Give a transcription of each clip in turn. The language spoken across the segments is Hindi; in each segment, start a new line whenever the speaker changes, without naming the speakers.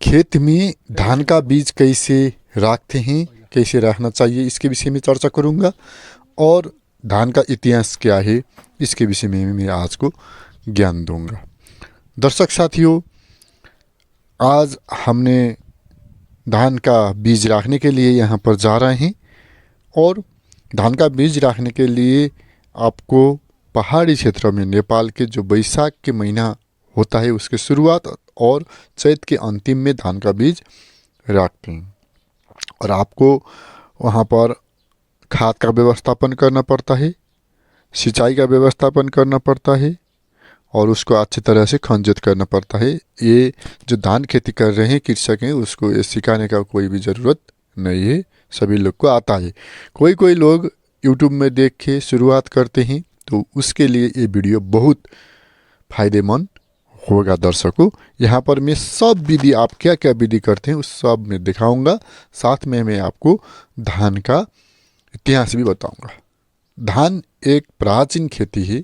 खेत में धान का बीज कैसे रखते हैं, कैसे रखना चाहिए, इसके विषय में चर्चा करूंगा। और धान का इतिहास क्या है, इसके विषय में मैं आज को ज्ञान दूंगा। दर्शक साथियों, आज हमने धान का बीज रखने के लिए यहाँ पर जा रहे हैं। और धान का बीज रखने के लिए आपको पहाड़ी क्षेत्र में नेपाल के जो बैसाख के महीना होता है उसके शुरुआत और चैत के अंतिम में धान का बीज रखते हैं। और आपको वहाँ पर खाद का व्यवस्थापन करना पड़ता है, सिंचाई का व्यवस्थापन करना पड़ता है और उसको अच्छी तरह से खंजित करना पड़ता है। ये जो धान खेती कर रहे हैं कृषक हैं, उसको ये सिखाने का कोई भी ज़रूरत नहीं है, सभी लोग को आता है। कोई कोई लोग यूट्यूब में देख के शुरुआत करते हैं, तो उसके लिए ये वीडियो बहुत फ़ायदेमंद होगा। दर्शकों, यहाँ पर मैं सब विधि, आप क्या क्या विधि करते हैं उस सब में दिखाऊंगा। साथ में मैं आपको धान का इतिहास भी बताऊंगा। धान एक प्राचीन खेती है।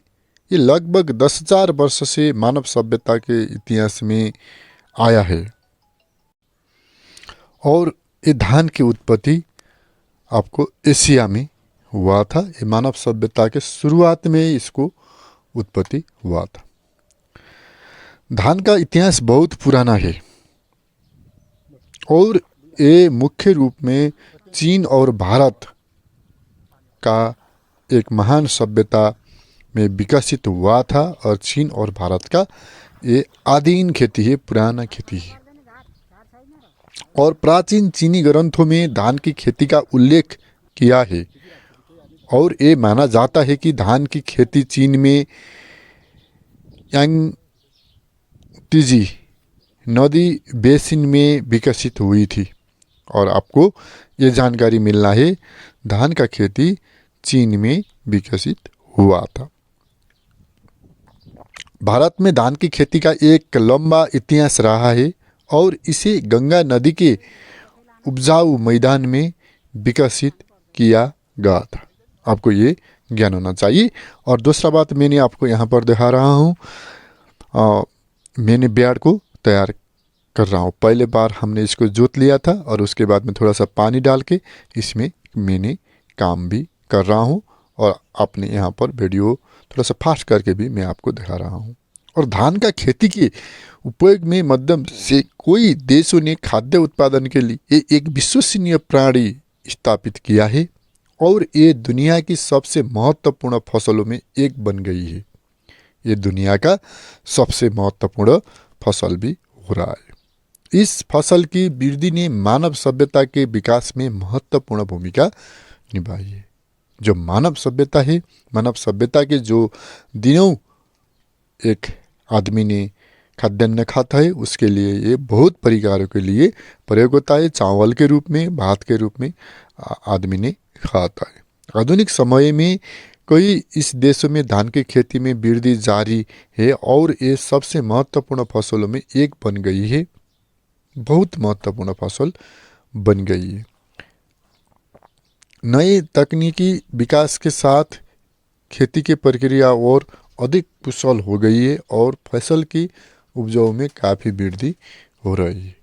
ये लगभग 10,000 वर्ष से मानव सभ्यता के इतिहास में आया है। और ये धान की उत्पत्ति आपको एशिया में हुआ था। ये मानव सभ्यता के शुरुआत में इसको उत्पत्ति हुआ था। धान का इतिहास बहुत पुराना है और ये मुख्य रूप में चीन और भारत का एक महान सभ्यता में विकसित हुआ था। और चीन और भारत का ये आदिम खेती है, पुराना खेती है। और प्राचीन चीनी ग्रंथों में धान की खेती का उल्लेख किया है। और ये माना जाता है कि धान की खेती चीन में यांगत्जी नदी बेसिन में विकसित हुई थी। और आपको ये जानकारी मिलना है, धान का खेती चीन में विकसित हुआ था। भारत में धान की खेती का एक लंबा इतिहास रहा है और इसे गंगा नदी के उपजाऊ मैदान में विकसित किया गया था। आपको ये ज्ञान होना चाहिए। और दूसरा बात मैंने आपको यहाँ पर दिखा रहा हूँ, मैंने ब्याड़ को तैयार कर रहा हूँ। पहले बार हमने इसको जोत लिया था और उसके बाद में थोड़ा सा पानी डाल के इसमें मैंने काम भी कर रहा हूँ। और अपने यहाँ पर वीडियो थोड़ा सा फास्ट करके भी मैं आपको दिखा रहा हूँ। और धान का खेती के उपयोग में माध्यम से कोई देशों ने खाद्य उत्पादन के लिए एक विश्वसनीय प्रणाली स्थापित किया है और ये दुनिया की सबसे महत्वपूर्ण फसलों में एक बन गई है। ये दुनिया का सबसे महत्वपूर्ण फसल भी हो रहा है। इस फसल की वृद्धि ने मानव सभ्यता के विकास में महत्वपूर्ण भूमिका निभाई है। जो मानव सभ्यता है, मानव सभ्यता के जो दिनों एक आदमी ने खाद्यान्न खाता है, उसके लिए ये बहुत परिकारों के लिए प्रयोग होता है। चावल के रूप में, भात के रूप में आदमी ने खाता है। आधुनिक समय में कई इस देशों में धान की खेती में वृद्धि जारी है और ये सबसे महत्वपूर्ण फसलों में एक बन गई है। बहुत महत्वपूर्ण फसल बन गई है। नए तकनीकी विकास के साथ खेती की प्रक्रिया और अधिक कुशल हो गई है और फसल की उपजाऊ में काफ़ी वृद्धि हो रही है,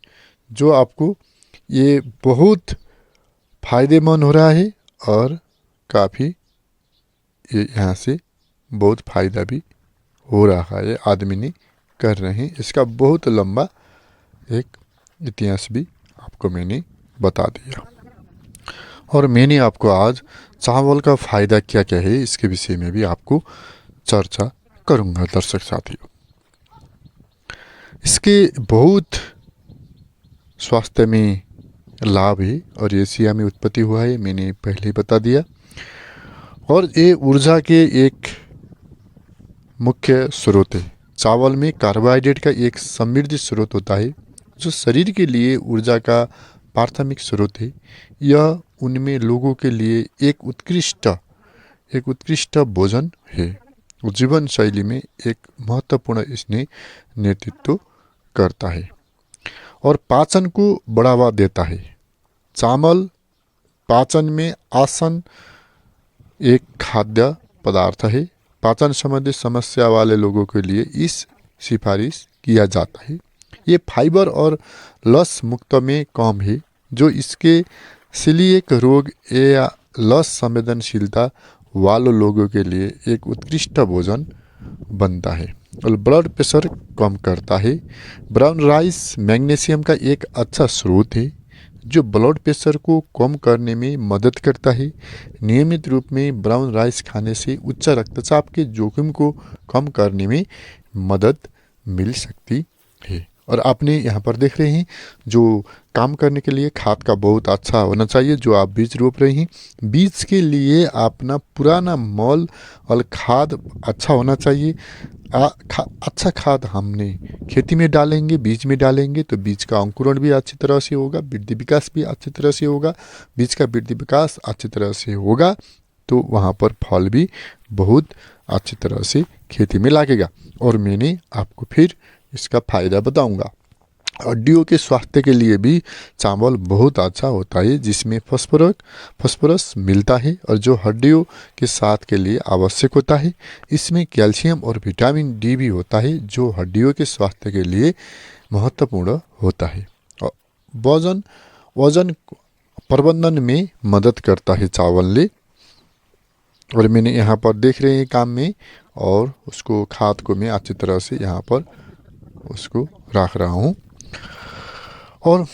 जो आपको ये बहुत फ़ायदेमंद हो रहा है। और काफ़ी ये यहाँ से बहुत फ़ायदा भी हो रहा है, आदमी ने कर रहे हैं। इसका बहुत लंबा एक इतिहास भी आपको मैंने बता दिया। और मैंने आपको आज चावल का फ़ायदा क्या क्या है इसके विषय में भी आपको चर्चा करूँगा। दर्शक साथियों, इसके बहुत स्वास्थ्य में लाभ है और एशिया में उत्पत्ति हुआ है, मैंने पहले ही बता दिया। और ये ऊर्जा के एक मुख्य स्रोत है। चावल में कार्बोहाइड्रेट का एक समृद्ध स्रोत होता है जो शरीर के लिए ऊर्जा का प्राथमिक स्रोत है। यह उनमें लोगों के लिए एक उत्कृष्ट भोजन है। जीवन शैली में एक महत्वपूर्ण इसने नेतृत्व करता है और पाचन को बढ़ावा देता है। चावल पाचन में आसान एक खाद्य पदार्थ है। पाचन संबंधी समस्या वाले लोगों के लिए इस सिफारिश किया जाता है। ये फाइबर और लस मुक्त में कम है, जो इसके सीलिएक रोग या लस संवेदनशीलता वाले लोगों के लिए एक उत्कृष्ट भोजन बनता है और ब्लड प्रेशर कम करता है। ब्राउन राइस मैग्नीशियम का एक अच्छा स्रोत है जो ब्लड प्रेशर को कम करने में मदद करता है। नियमित रूप में ब्राउन राइस खाने से उच्च रक्तचाप के जोखिम को कम करने में मदद मिल सकती है। और आपने यहाँ पर देख रहे हैं जो काम करने के लिए खाद का बहुत अच्छा होना चाहिए। जो आप बीज रोप रहे हैं, बीज के लिए अपना पुराना मल और खाद अच्छा होना चाहिए। अच्छा खाद हमने खेती में डालेंगे, बीज में डालेंगे तो बीज का अंकुरण भी अच्छी तरह से होगा, वृद्धि विकास भी अच्छी तरह से होगा। बीज का वृद्धि विकास अच्छी तरह से होगा तो वहाँ पर फल भी बहुत अच्छी तरह से खेती में लगेगा। और मैंने आपको फिर इसका फ़ायदा बताऊंगा। हड्डियों के स्वास्थ्य के लिए भी चावल बहुत अच्छा होता है, जिसमें फॉस्फोरस मिलता है और जो हड्डियों के साथ के लिए आवश्यक होता है। इसमें कैल्शियम और विटामिन डी भी होता है जो हड्डियों के स्वास्थ्य के लिए महत्वपूर्ण होता है। और वजन प्रबंधन में मदद करता है चावल ले। और मैंने यहाँ पर देख रहे हैं काम में, और उसको खाद को मैं अच्छी तरह से यहाँ पर उसको रख रहा हूँ। और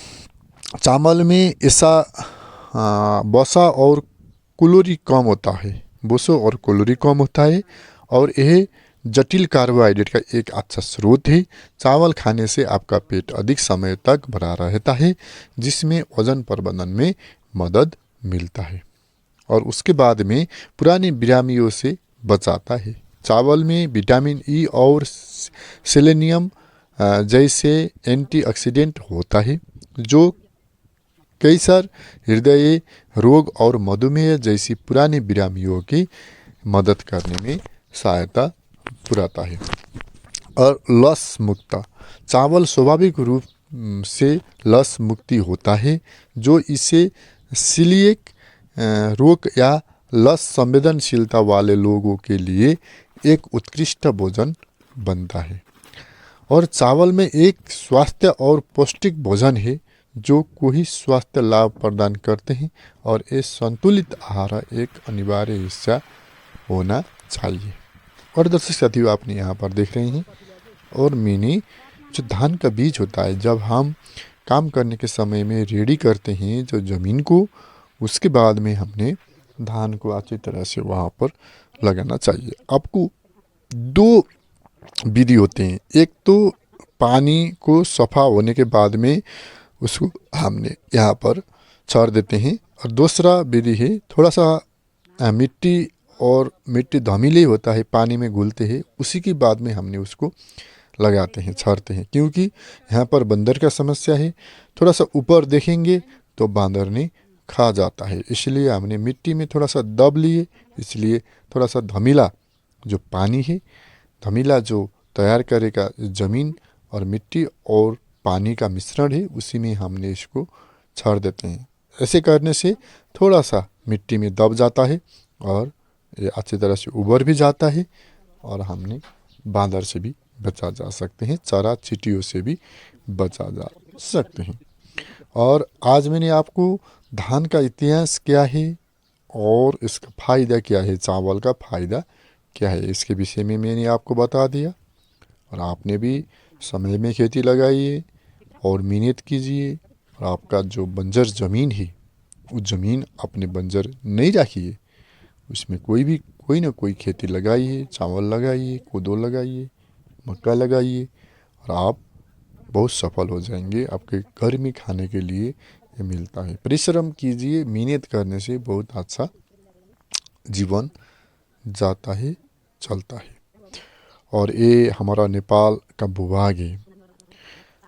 चावल में ऐसा वसा और कैलोरी कम होता है, वसा और कैलोरी कम होता है और यह जटिल कार्बोहाइड्रेट का एक अच्छा स्रोत है। चावल खाने से आपका पेट अधिक समय तक भरा रहता है, जिसमें वजन प्रबंधन में मदद मिलता है और उसके बाद में पुरानी बीमारियों से बचाता है। चावल में विटामिन ई और सेलेनियम जैसे एंटीऑक्सीडेंट होता है जो कैंसर, हृदय रोग और मधुमेह जैसी पुरानी बीमारियों की मदद करने में सहायता पुराता है। और लस मुक्त चावल स्वाभाविक रूप से लस मुक्ति होता है, जो इसे सीलिएक रोग या लस संवेदनशीलता वाले लोगों के लिए एक उत्कृष्ट भोजन बनता है। और चावल में एक स्वास्थ्य और पौष्टिक भोजन है जो कोई स्वास्थ्य लाभ प्रदान करते हैं और ये संतुलित आहार एक अनिवार्य हिस्सा होना चाहिए। और दर्शक साथियों, आपने यहाँ पर देख रहे हैं और मैंने जो धान का बीज होता है, जब हम काम करने के समय में रेडी करते हैं जो ज़मीन को, उसके बाद में हमने धान को अच्छी तरह से वहाँ पर लगाना चाहिए। आपको दो विधि होते हैं, एक तो पानी को सफ़ा होने के बाद में उसको हमने यहाँ पर छोड़ देते हैं, और दूसरा विधि है थोड़ा सा मिट्टी धमीले होता है, पानी में घुलते हैं, उसी के बाद में हमने उसको लगाते हैं, छाड़ते हैं। क्योंकि यहाँ पर बंदर का समस्या है, थोड़ा सा ऊपर देखेंगे तो बंदर ने खा जाता है, इसलिए हमने मिट्टी में थोड़ा सा दब लिए। इसलिए थोड़ा सा धमीला जो पानी है, धमीला जो तैयार करेगा ज़मीन और मिट्टी और पानी का मिश्रण है, उसी में हमने इसको छोड़ देते हैं। ऐसे करने से थोड़ा सा मिट्टी में दब जाता है और ये अच्छी तरह से उबर भी जाता है और हमने बांदर से भी बचा जा सकते हैं, चारा चींटियों से भी बचा जा सकते हैं। और आज मैंने आपको धान का इतिहास क्या है और इसका फ़ायदा क्या है, चावल का फ़ायदा क्या है, इसके विषय में मैंने आपको बता दिया। और आपने भी समय में खेती लगाइए और मेहनत कीजिए, और आपका जो बंजर ज़मीन है उस ज़मीन अपने बंजर नहीं रखिए, उसमें कोई ना कोई खेती लगाइए, चावल लगाइए, कोदो लगाइए, मक्का लगाइए और आप बहुत सफल हो जाएंगे। आपके घर में खाने के लिए ये मिलता है। परिश्रम कीजिए, मेहनत करने से बहुत अच्छा जीवन जाता है, चलता है। और ये हमारा नेपाल का भूभाग है,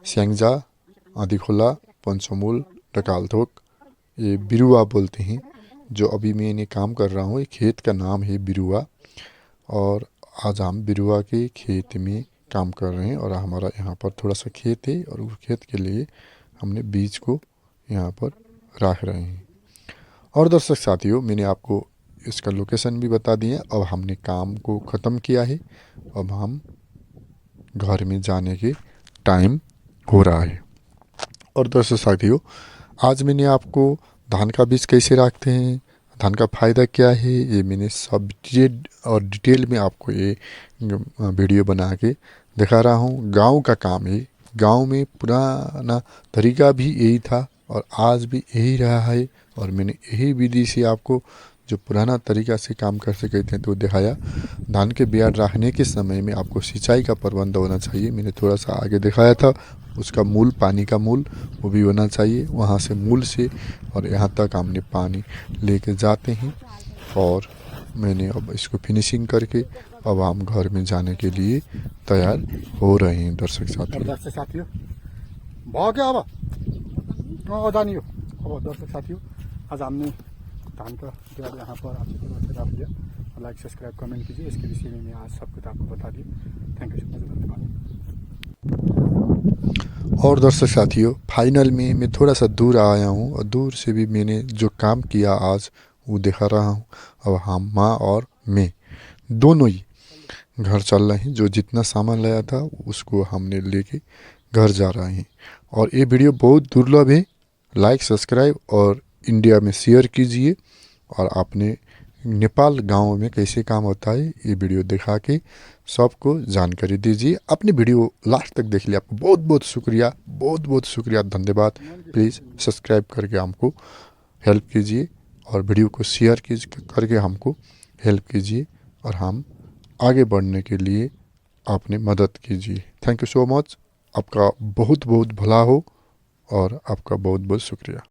स्याङ्जा, आँधीखोला, पञ्चमुल, डकालथोक, ये बिरुवा बोलते हैं। जो अभी मैंने काम कर रहा हूँ, ये खेत का नाम है बिरुवा, और आज हम बिरुवा के खेत में काम कर रहे हैं। और हमारा यहाँ पर थोड़ा सा खेत है और उस खेत के लिए हमने बीज को यहाँ पर रख रहे हैं। और दर्शक साथियों, मैंने आपको इसका लोकेशन भी बता दिया। अब हमने काम को ख़त्म किया है, अब हम घर में जाने के टाइम हो रहा है। और दर्शक साथियों, आज मैंने आपको धान का बीज कैसे रखते हैं, धान का फ़ायदा क्या है, ये मैंने सब डिटेल में आपको ये वीडियो बना के दिखा रहा हूँ। गांव का काम है, गांव में पुराना तरीका भी यही था और आज भी यही रहा है। और मैंने यही विधि से आपको जो पुराना तरीका से काम कर सके थे तो दिखाया। धान के बिया रखने के समय में आपको सिंचाई का प्रबंध होना चाहिए, मैंने थोड़ा सा आगे दिखाया था। उसका मूल, पानी का मूल वो भी होना चाहिए, वहाँ से मूल से और यहाँ तक हमने पानी लेके जाते हैं। और मैंने अब इसको फिनिशिंग करके अब हम घर में जाने के लिए तैयार हो रहे हैं। दर्शक साथियों
भयो क्या अब जानी हो। अब दर्शक साथियों, आज हमने धान का बिया यहाँ पर आपसे रख दिया। लाइक, सब्सक्राइब, कमेंट कीजिए। इसके विषय में मैं आज सब कुछ आपको बता दिया। थैंक यू सो मच, धन्यवाद।
और दर्शक साथियों, फाइनल में मैं थोड़ा सा दूर आया हूँ और दूर से भी मैंने जो काम किया आज वो दिखा रहा हूँ। अब हम, माँ और मैं दोनों ही घर चल रहे हैं। जो जितना सामान लाया था उसको हमने लेके घर जा रहे हैं। और ये वीडियो बहुत दुर्लभ है। लाइक, सब्सक्राइब और इंडिया में शेयर कीजिए। और आपने नेपाल गांव में कैसे काम होता है ये वीडियो दिखा के सबको जानकारी दीजिए। अपनी वीडियो लास्ट तक देख लिया, आपको बहुत बहुत शुक्रिया, बहुत बहुत शुक्रिया, धन्यवाद। प्लीज़ सब्सक्राइब करके हमको हेल्प कीजिए और वीडियो को शेयर करके हमको हेल्प कीजिए और हम आगे बढ़ने के लिए आपने मदद कीजिए। Thank you so much. आपका बहुत बहुत भला हो और आपका बहुत बहुत शुक्रिया।